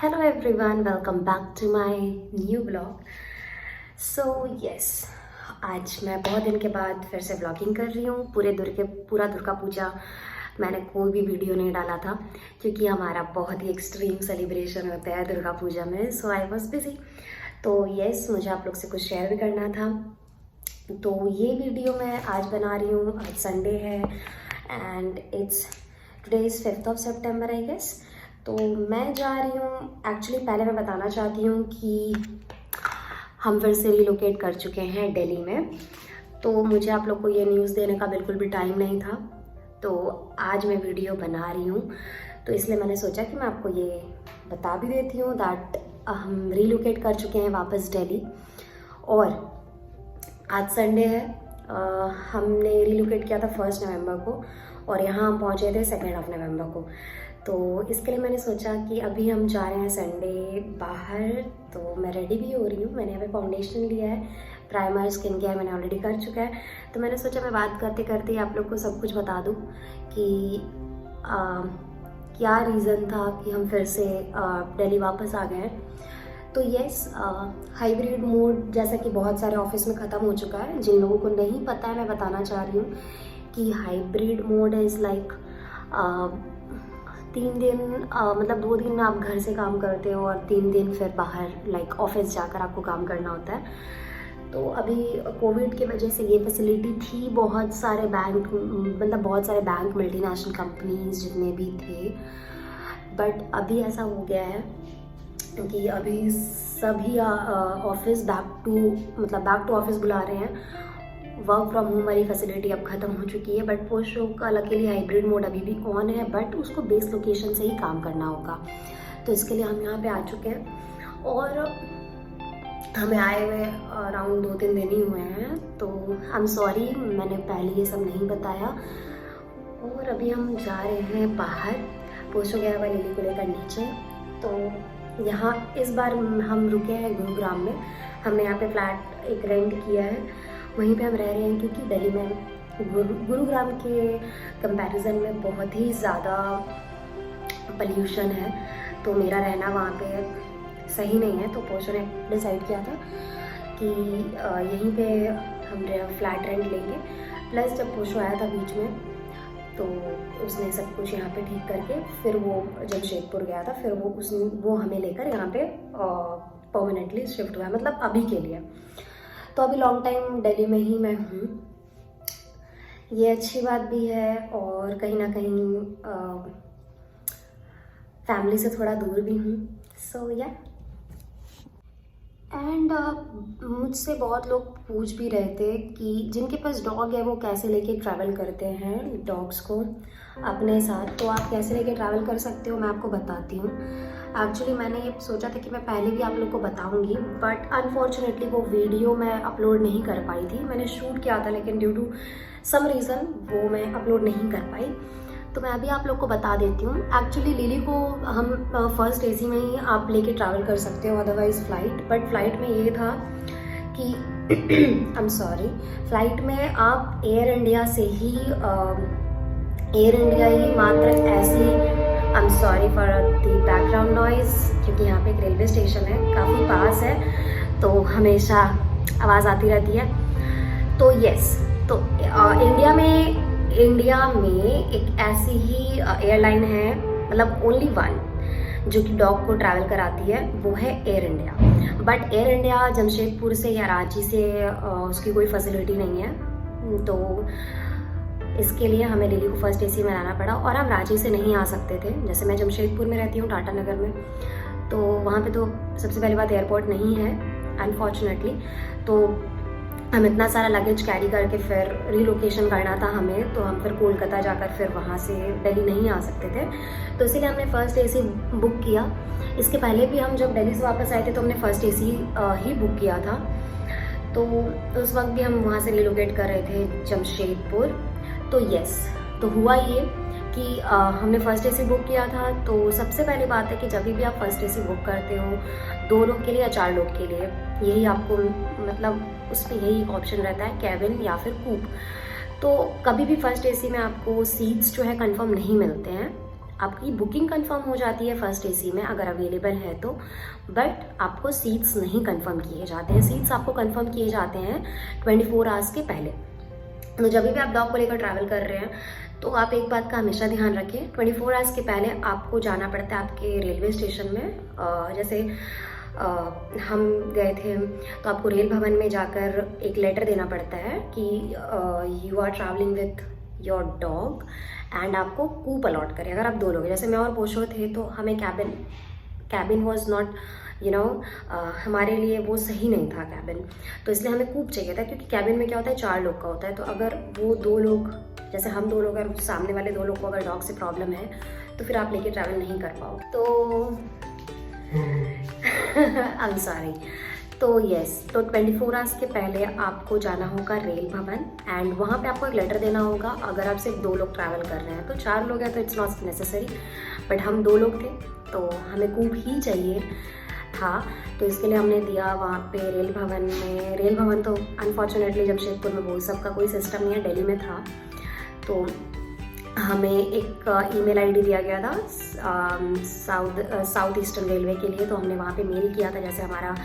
Hello everyone, welcome back to my new blog. So yes, आज मैं बहुत दिन के बाद फिर से व्लॉगिंग कर रही हूँ। पूरा दुर्गा पूजा मैंने कोई भी वीडियो नहीं डाला था क्योंकि हमारा बहुत ही एक्सट्रीम सेलिब्रेशन होता है दुर्गा पूजा में। सो आई वॉज बिजी। तो यस, मुझे आप लोग से कुछ शेयर भी करना था, तो ये वीडियो मैं आज बना रही हूँ। आज संडे है and today is 5th of September I guess. तो मैं जा रही हूँ, एक्चुअली पहले मैं बताना चाहती हूँ कि हम फिर से रिलोकेट कर चुके हैं दिल्ली में। तो मुझे आप लोग को ये न्यूज़ देने का बिल्कुल भी टाइम नहीं था, तो आज मैं वीडियो बना रही हूँ। तो इसलिए मैंने सोचा कि मैं आपको ये बता भी देती हूँ दैट हम रिलोकेट कर चुके हैं वापस दिल्ली। और आज संडे है, हमने रिलोकेट किया था 1 नवंबर को और यहाँ हम पहुँचे थे 2 नवंबर को। तो इसके लिए मैंने सोचा कि अभी हम जा रहे हैं संडे बाहर। तो मैं रेडी भी हो रही हूँ। मैंने अभी फाउंडेशन लिया है, प्राइमर, स्किन केयर मैंने ऑलरेडी कर चुका है। तो मैंने सोचा मैं बात करते करते आप लोग को सब कुछ बता दूँ कि क्या रीज़न था कि हम फिर से दिल्ली वापस आ गए हैं। तो यस, हाइब्रिड मोड जैसा कि बहुत सारे ऑफिस में ख़त्म हो चुका है। जिन लोगों को नहीं पता है, मैं बताना चाह रही हूँ कि हाइब्रिड मोड इज़ लाइक 3 दिन मतलब 2 दिन आप घर से काम करते हो और 3 दिन फिर बाहर लाइक ऑफिस जाकर आपको काम करना होता है। तो अभी कोविड की वजह से ये फैसिलिटी थी। बहुत सारे बैंक मल्टीनेशनल कंपनीज जितने भी थे, बट अभी ऐसा हो गया है कि अभी सभी ऑफिस बैक टू ऑफिस बुला रहे हैं। वर्क फ्रॉम होम वाली फैसिलिटी अब ख़त्म हो चुकी है, बट पोस्ट शो का लकीली हाइब्रिड मोड अभी भी ऑन है, बट उसको बेस लोकेशन से ही काम करना होगा। तो इसके लिए हम यहाँ पे आ चुके हैं और हमें आए हुए अराउंड 2-3 दिन ही हुए हैं। तो आई एम सॉरी, मैंने पहले ये सब नहीं बताया। और अभी हम जा रहे हैं बाहर, पोस्ट हो गया हुआ लिली को लेकर नीचे। तो यहाँ इस बार हम रुके हैं गुरुग्राम में। हमने यहाँ पे फ्लैट एक रेंट किया है, वहीं पे हम रह रहे हैं क्योंकि दिल्ली में गुरुग्राम के कंपैरिजन में बहुत ही ज़्यादा पोल्यूशन है। तो मेरा रहना वहाँ पे सही नहीं है। तो पोस्टर ने डिसाइड किया था कि यहीं पे हम फ्लैट रेंट लेंगे। प्लस जब पोस्टर आया था बीच में, तो उसने सब कुछ यहाँ पे ठीक करके फिर वो जमशेदपुर गया था, फिर वो हमें लेकर यहाँ पे परमानेंटली शिफ्ट हुआ है, मतलब अभी के लिए। तो अभी लॉन्ग टाइम दिल्ली में ही मैं हूँ। ये अच्छी बात भी है और कहीं ना कहीं फैमिली से थोड़ा दूर भी हूँ। सो या एंड मुझसे बहुत लोग पूछ भी रहे थे कि जिनके पास डॉग है वो कैसे लेके ट्रैवल करते हैं डॉग्स को अपने साथ। तो आप कैसे लेके ट्रैवल कर सकते हो, मैं आपको बताती हूँ। एक्चुअली मैंने ये सोचा था कि मैं पहले भी आप लोग को बताऊंगी, बट अनफॉर्चुनेटली वो वीडियो मैं अपलोड नहीं कर पाई थी। मैंने शूट किया था लेकिन ड्यू टू सम रीज़न वो मैं अपलोड नहीं कर पाई। तो मैं अभी आप लोग को बता देती हूँ। एक्चुअली लिली को हम फर्स्ट एसी में ही आप लेके ट्रैवल कर सकते हो, अदरवाइज फ्लाइट। बट फ्लाइट में ये था कि आई एम सॉरी, फ्लाइट में आप एयर इंडिया से ही मात्र ऐसी, I am sorry for the background noise, क्योंकि यहाँ पे एक रेलवे स्टेशन है, काफ़ी पास है, तो हमेशा आवाज़ आती रहती है। तो यस, तो इंडिया में एक ऐसी ही एयरलाइन है, मतलब ओनली वन, जो कि डॉग को ट्रैवल कराती है, वो है air India. But air India Jamshedpur से या रांची से उसकी कोई फैसिलिटी नहीं है। तो इसके लिए हमें लिली को फर्स्ट एसी में आना पड़ा और हम रांची से नहीं आ सकते थे। जैसे मैं जमशेदपुर में रहती हूँ, टाटा नगर में, तो वहाँ पे तो सबसे पहली बात एयरपोर्ट नहीं है अनफॉर्चुनेटली। तो हम इतना सारा लगेज कैरी करके फिर रिलोकेशन करना था हमें, तो हम फिर कोलकाता जाकर फिर वहाँ से दिल्ली नहीं आ सकते थे। तो इसीलिए हमने फर्स्ट एसी बुक किया। इसके पहले भी हम जब दिल्ली से वापस आए थे तो हमने फर्स्ट एसी ही बुक किया था। तो उस वक्त भी हम वहाँ से रिलोकेट कर रहे थे जमशेदपुर। तो यस, तो हुआ ये कि हमने फर्स्ट एसी बुक किया था। तो सबसे पहली बात है कि जब भी आप फर्स्ट एसी बुक करते हो 2 लोग के लिए या 4 लोग के लिए, यही आपको मतलब उस पर यही ऑप्शन रहता है, कैबिन या फिर कूप। तो कभी भी फर्स्ट एसी में आपको सीट्स जो है कंफर्म नहीं मिलते हैं। आपकी बुकिंग कंफर्म हो जाती है फर्स्ट एसी में अगर अवेलेबल है तो, बट आपको सीट्स नहीं कंफर्म किए जाते हैं। सीट्स आपको कंफर्म किए जाते हैं 24 आवर्स के पहले। तो जब भी आप डॉग को लेकर ट्रैवल कर रहे हैं तो आप एक बात का हमेशा ध्यान रखें, 24 आवर्स के पहले आपको जाना पड़ता है आपके रेलवे स्टेशन में। जैसे हम गए थे तो आपको रेल भवन में जाकर एक लेटर देना पड़ता है कि you are traveling with your dog and आपको कूप अलॉट करें। अगर आप 2 लोग हैं, जैसे मैं और पोशो थे, तो हमें कैबिन वॉज नॉट हमारे लिए वो सही नहीं था कैबिन, तो इसलिए हमें कूप चाहिए था, क्योंकि कैबिन में क्या होता है 4 लोग का होता है। तो अगर वो 2 लोग, जैसे हम 2 लोग और सामने वाले 2 लोग को अगर डॉग से प्रॉब्लम है तो फिर आप लेके ट्रैवल नहीं कर पाओ। तो आई एम सॉरी। तो यस, तो 24 आवर्स के पहले आपको जाना होगा रेल भवन एंड वहाँ पे आपको एक लेटर देना होगा। अगर आप सिर्फ 2 लोग ट्रैवल कर रहे हैं, तो 4 लोग हैं तो इट्स नॉट नेसेसरी, बट हम 2 लोग थे तो हमें कूप ही चाहिए था। तो इसके लिए हमने दिया वहाँ पे रेल भवन में। रेल भवन तो अनफॉर्चुनेटली जमशेदपुर में वो सबका कोई सिस्टम नहीं है, दिल्ली में था। तो हमें एक ईमेल आईडी दिया गया था साउथ ईस्टर्न रेलवे के लिए, तो हमने वहाँ पे मेल किया था, जैसे हमारा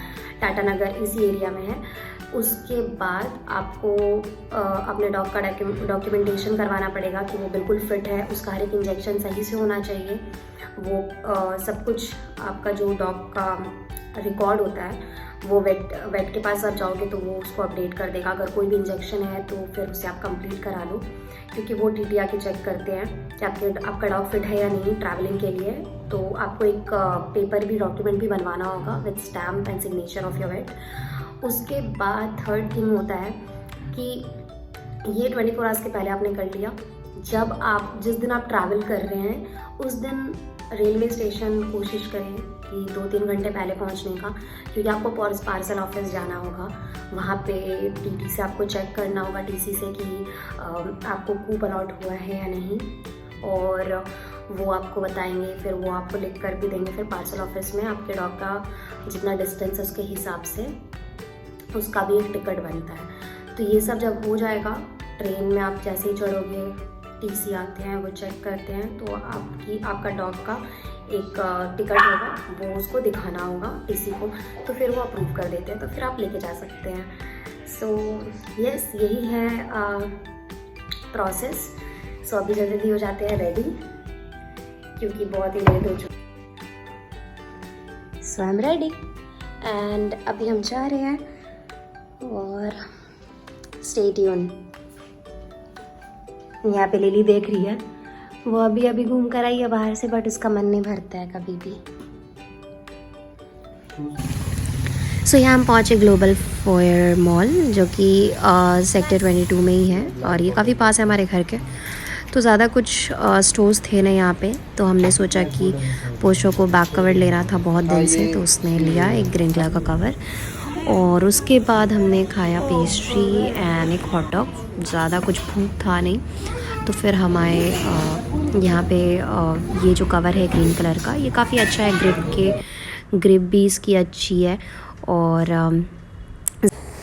टाटा नगर इसी एरिया में है। उसके बाद आपको अपने डॉग का डॉक्यूमेंटेशन करवाना पड़ेगा कि वो बिल्कुल फिट है, उसका हर एक इंजेक्शन सही से होना चाहिए। वो सब कुछ आपका जो डॉग का रिकॉर्ड होता है वो वेट के पास आप जाओगे तो वो उसको अपडेट कर देगा। अगर कोई भी इंजेक्शन है तो फिर उसे आप कंप्लीट करा लो, क्योंकि वो टीटी आके चेक करते हैं कि आपका डॉग फिट है या नहीं ट्रैवलिंग के लिए। तो आपको एक पेपर भी, डॉक्यूमेंट भी बनवाना होगा with stamp and signature of your weight. उसके बाद थर्ड थिंग होता है कि ये 24 आवर्स के पहले आपने कर लिया। जिस दिन आप ट्रैवल कर रहे हैं उस दिन रेलवे स्टेशन कोशिश करें कि 2-3 घंटे पहले पहुंचने का, क्योंकि आपको पार्सल ऑफिस जाना होगा। वहाँ पे टीटी से आपको चेक करना होगा, टीसी से, कि आपको कूप अलॉट हुआ है या नहीं, और वो आपको बताएंगे। फिर वो आपको लिख कर भी देंगे फिर पार्सल ऑफिस में। आपके डॉग का जितना डिस्टेंस है उसके हिसाब से उसका भी एक टिकट बनता है। तो ये सब जब हो जाएगा, ट्रेन में आप जैसे ही चढ़ोगे, टीसी आते हैं, वो चेक करते हैं, तो आपका डॉग का एक टिकट होगा, वो उसको दिखाना होगा टीसी को, तो फिर वो अप्रूव कर देते हैं, तो फिर आप लेके जा सकते हैं। सो यस, यही है प्रोसेस। सो अभी जल्दी हो जाते हैं रेडी, क्योंकि बहुत ही लेट हो चुका। सो आई एम रेडी एंड अभी हम जा रहे हैं, और स्टे ट्यून। यहाँ पे लिली देख रही है, वो अभी घूम कर आई है बाहर से, बट उसका मन नहीं भरता है कभी भी। सो यहाँ हम पहुँचे ग्लोबल फोयर मॉल, जो कि सेक्टर 22 में ही है, और ये काफ़ी पास है हमारे घर के। तो ज़्यादा कुछ स्टोर्स थे ना यहाँ पे, तो हमने सोचा कि पोशो को बैक कवर लेना था बहुत दिन से, तो उसने लिया एक ग्रीन कलर का कवर। और उसके बाद हमने खाया पेस्ट्री एंड एक हॉट डॉग। ज़्यादा कुछ भूख था नहीं, तो फिर हम आए यहाँ पे। ये जो कवर है ग्रीन कलर का, ये काफ़ी अच्छा है, ग्रिप भी इसकी अच्छी है। और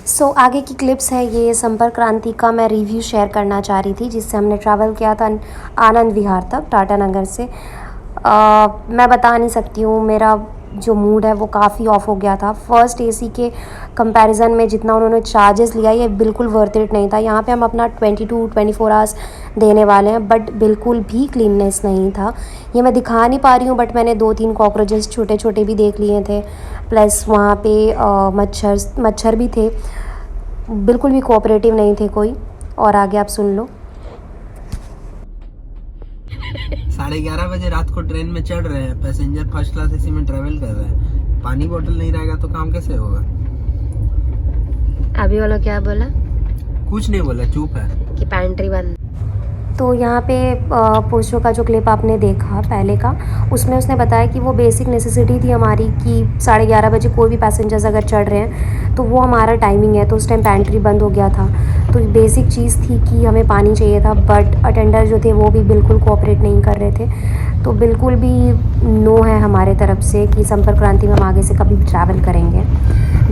सो आगे की क्लिप्स है ये संपर्क क्रांति का मैं रिव्यू शेयर करना चाह रही थी, जिससे हमने ट्रैवल किया था आनंद विहार तक टाटा नगर से। मैं बता नहीं सकती हूँ, मेरा जो मूड है वो काफ़ी ऑफ हो गया था। फर्स्ट एसी के कंपैरिजन में जितना उन्होंने चार्जेस लिया, ये बिल्कुल वर्थ इट नहीं था। यहाँ पे हम अपना 24 आवर्स देने वाले हैं, बट बिल्कुल भी क्लीननेस नहीं था। ये मैं दिखा नहीं पा रही हूँ, बट मैंने 2-3 कॉकरोचेस छोटे छोटे भी देख लिए थे, प्लस वहाँ पे मच्छर भी थे, बिल्कुल भी कोऑपरेटिव नहीं थे कोई। और आगे आप सुन लो। 11:30 बजे रात को ट्रेन में चढ़ रहे हैं, पैसेंजर फर्स्ट क्लास एसी में ट्रेवल कर रहे हैं। पानी बोतल नहीं रहेगा तो काम कैसे होगा? अभी वाला क्या बोला? कुछ नहीं बोला, चुप है कि पैंट्री बंद। तो यहाँ पे पोशो का जो क्लिप आपने देखा पहले का, उसमें उसने बताया कि वो बेसिक नेसेसिटी थी हमारी कि 11:30 बजे कोई भी पैसेंजर्स अगर चढ़ रहे हैं तो वो हमारा टाइमिंग है, तो उस टाइम पैंट्री बंद हो गया था। तो बेसिक चीज़ थी कि हमें पानी चाहिए था, बट अटेंडर जो थे वो भी बिल्कुल कोऑपरेट नहीं कर रहे थे। तो बिल्कुल भी नो है हमारे तरफ से कि संपर्क क्रांति में हम आगे से कभी भी ट्रैवल करेंगे।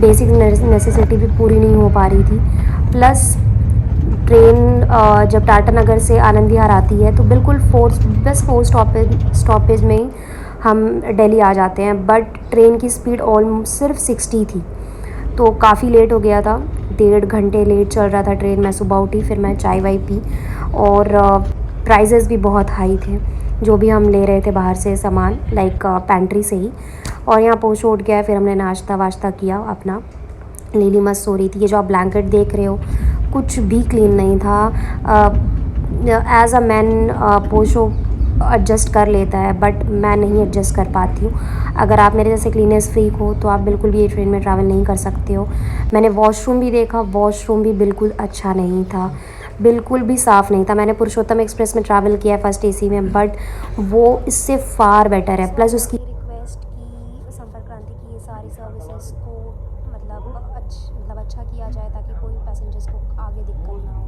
बेसिक नेसेसिटी भी पूरी नहीं हो पा रही थी, प्लस ट्रेन जब टाटा नगर से आनंद विहार आती है तो बिल्कुल बस 4 स्टॉपेज में ही हम दिल्ली आ जाते हैं, बट ट्रेन की स्पीड ऑलमोस्ट सिर्फ 60 थी, तो काफ़ी लेट हो गया था, 1.5 घंटे लेट चल रहा था ट्रेन। मैं सुबह उठी, फिर मैं चाय वाय पी, और प्राइजेज़ भी बहुत हाई थे जो भी हम ले रहे थे बाहर से सामान, लाइक पेंट्री से ही। और यहाँ पोस्ट उठ गया, फिर हमने नाश्ता वाश्ता किया अपना। लीली मस्त सो रही थी। ये जो आप ब्लैंकेट देख रहे हो कुछ भी क्लीन नहीं था। एज अ मैन पोशो एडजस्ट कर लेता है, बट मैं नहीं एडजस्ट कर पाती हूँ। अगर आप मेरे जैसे क्लीनेस फ्रीक हो तो आप बिल्कुल भी ये ट्रेन में ट्रैवल नहीं कर सकते हो। मैंने वॉशरूम भी देखा, वॉशरूम भी बिल्कुल अच्छा नहीं था, बिल्कुल भी साफ़ नहीं था। मैंने पुरुषोत्तम एक्सप्रेस में ट्रैवल किया है फर्स्ट एसी में, बट वो इससे फार बेटर है। प्लस उसकी रिक्वेस्ट की संपर्क क्रांति की ये सारी सर्विसेज को मतलब अच्छा किया जाए ताकि कोई पैसेंजर्स को आगे दिक्कत ना हो।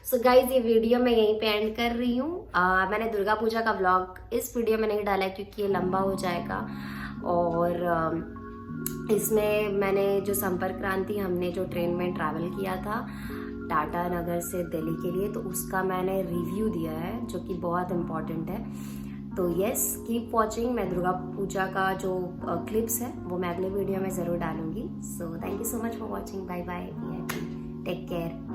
सो गाइज, ये वीडियो मैं यहीं पे एंड कर रही हूँ। मैंने दुर्गा पूजा का व्लॉग इस वीडियो में नहीं डाला है क्योंकि ये लंबा हो जाएगा, और इसमें मैंने जो संपर्क क्रांति हमने जो ट्रेन में ट्रैवल किया था टाटा नगर से दिल्ली के लिए, तो उसका मैंने रिव्यू दिया है जो कि बहुत इम्पॉर्टेंट है। तो येस, कीप वॉचिंग। मैं दुर्गा पूजा का जो क्लिप्स है वो मैं अगले वीडियो में ज़रूर डालूंगी। So thank you so much for watching. Bye bye, take care.